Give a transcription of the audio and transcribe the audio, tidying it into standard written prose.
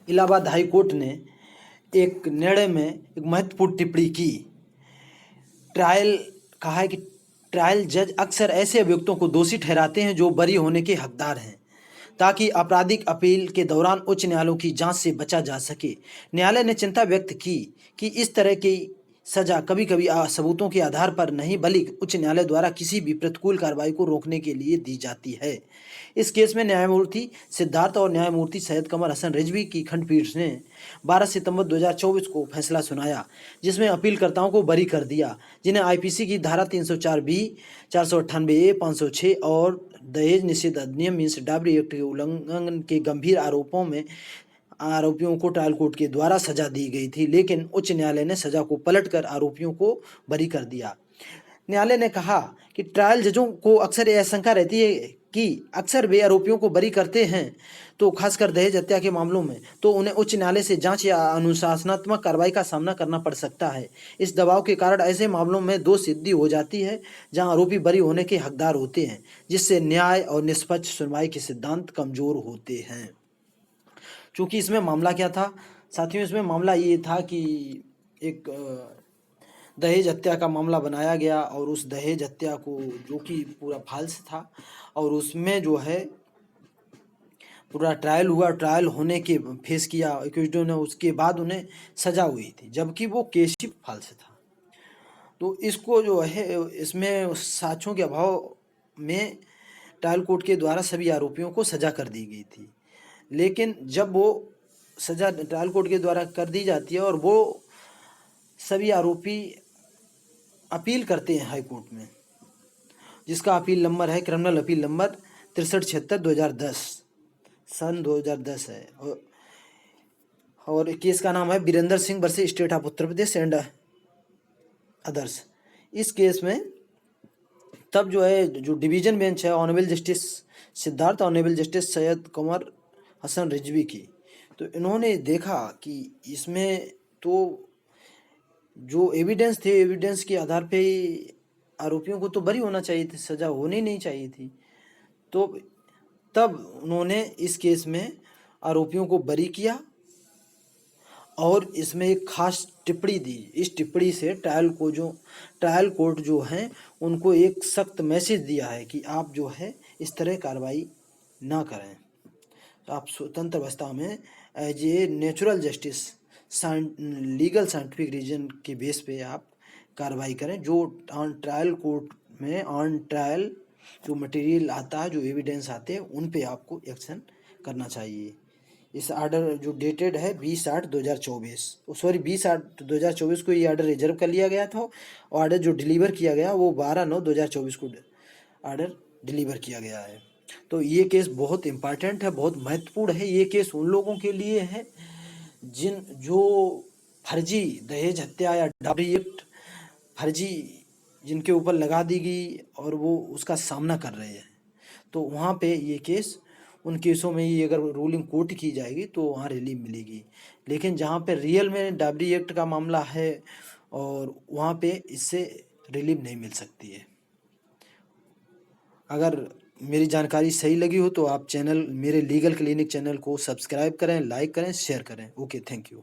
Allahabad high court ने एक निर्णय में एक महत्वपूर्ण टिप्पणी की। कहा है कि ट्रायल जज अक्सर ऐसे अभियुक्तों को दोषी ठहराते हैं जो बरी होने के हकदार हैं, ताकि आपराधिक अपील के दौरान उच्च न्यायालयों की जांच से बचा जा सके। न्यायालय ने चिंता व्यक्त की कि इस तरह की सजा कभी कभी सबूतों के आधार पर नहीं बल्कि उच्च न्यायालय द्वारा किसी भी प्रतिकूल कार्रवाई को रोकने के लिए दी जाती है। इस केस में न्यायमूर्ति सिद्धार्थ और न्यायमूर्ति सैयद कमर हसन रिजवी की खंडपीठ ने 12 सितंबर 2024 को फैसला सुनाया, जिसमें अपीलकर्ताओं को बरी कर दिया, जिन्हें आईपीसी की धारा 304 बी, 498 ए, 506 और दहेज निषेध अधिनियम मीन्स डावरी एक्ट के उल्लंघन के गंभीर आरोपियों को ट्रायल कोर्ट के द्वारा सजा दी गई थी, लेकिन उच्च न्यायालय ने सजा को पलटकर आरोपियों को बरी कर दिया। न्यायालय ने कहा कि ट्रायल जजों को अक्सर यह आशंका रहती है कि अक्सर वे आरोपियों को बरी करते हैं, तो खासकर दहेज हत्या के मामलों में, तो उन्हें उच्च न्यायालय से जांच या अनुशासनात्मक कार्रवाई का सामना करना पड़ सकता है। इस दबाव के कारण ऐसे मामलों में दोष सिद्धि हो जाती है जहां आरोपी बरी होने के हकदार होते हैं, जिससे न्याय और निष्पक्ष सुनवाई के सिद्धांत कमजोर होते हैं। चूँकि इसमें मामला क्या था साथियों, इसमें मामला ये था कि एक दहेज हत्या का मामला बनाया गया और उस दहेज हत्या को जो कि पूरा फाल्स था, और उसमें जो है पूरा ट्रायल हुआ। ट्रायल होने के फेस किया एक्यूज्डों ने, उसके बाद उन्हें सजा हुई थी, जबकि वो केस ही फाल्स था। तो इसको जो है इसमें साक्ष्यों के अभाव में ट्रायल कोर्ट के द्वारा सभी आरोपियों को सजा कर दी गई थी। लेकिन जब वो सजा ट्रायल कोर्ट के द्वारा कर दी जाती है और वो सभी आरोपी अपील करते हैं हाई कोर्ट में, जिसका अपील नंबर है क्रिमिनल अपील नंबर 6376/2010 सन 2010 है, और केस का नाम है Virendra Singh versus state of Uttar Pradesh and others. इस केस में तब जो है जो डिवीजन बेंच है honourable justice Siddharth, honourable justice Syed Qamar Hasan Rizvi की, तो इन्होंने देखा कि इसमें तो जो एविडेंस थे, एविडेंस के आधार पे ही आरोपियों को तो बरी होना चाहिए थी, सजा होनी नहीं चाहिए थी। तो तब उन्होंने इस केस में आरोपियों को बरी किया और इसमें एक खास टिप्पणी दी। इस टिप्पणी से ट्रायल कोर्ट जो हैं उनको एक सख्त मैसेज दिया है कि आप जो है इस तरह कार्रवाई ना करें, तो आप स्वतंत्र अवस्था में as a natural justice legal scientific reason के बेस पे आप कार्रवाई करें। जो ऑन ट्रायल कोर्ट में ऑन ट्रायल जो मटेरियल आता है, जो एविडेंस आते हैं, उन पे आपको एक्शन करना चाहिए। इस आर्डर जो डेटेड है 20/8/2024, सॉरी 20/8/2024 को ये आर्डर रिजर्व कर लिया गया था, और आर्डर जो डिलीवर किया गया वो 12/9/2024 को आर्डर डिलीवर किया गया है। तो ये केस बहुत इम्पॉर्टेंट है, बहुत महत्वपूर्ण है। ये केस उन लोगों के लिए है जो फर्जी दहेज हत्या या डावरी एक्ट फर्जी जिनके ऊपर लगा दी गई और वो उसका सामना कर रहे हैं, तो वहाँ पे ये केस उन केसों में ये अगर रूलिंग कोर्ट की जाएगी तो वहाँ रिलीफ मिलेगी। लेकिन जहाँ पे रियल में डावरी एक्ट का मामला है और वहाँ पे इससे रिलीफ नहीं मिल सकती है। अगर मेरी जानकारी सही लगी हो तो आप मेरे लीगल क्लिनिक चैनल को सब्सक्राइब करें, लाइक करें, शेयर करें। Okay, thank you.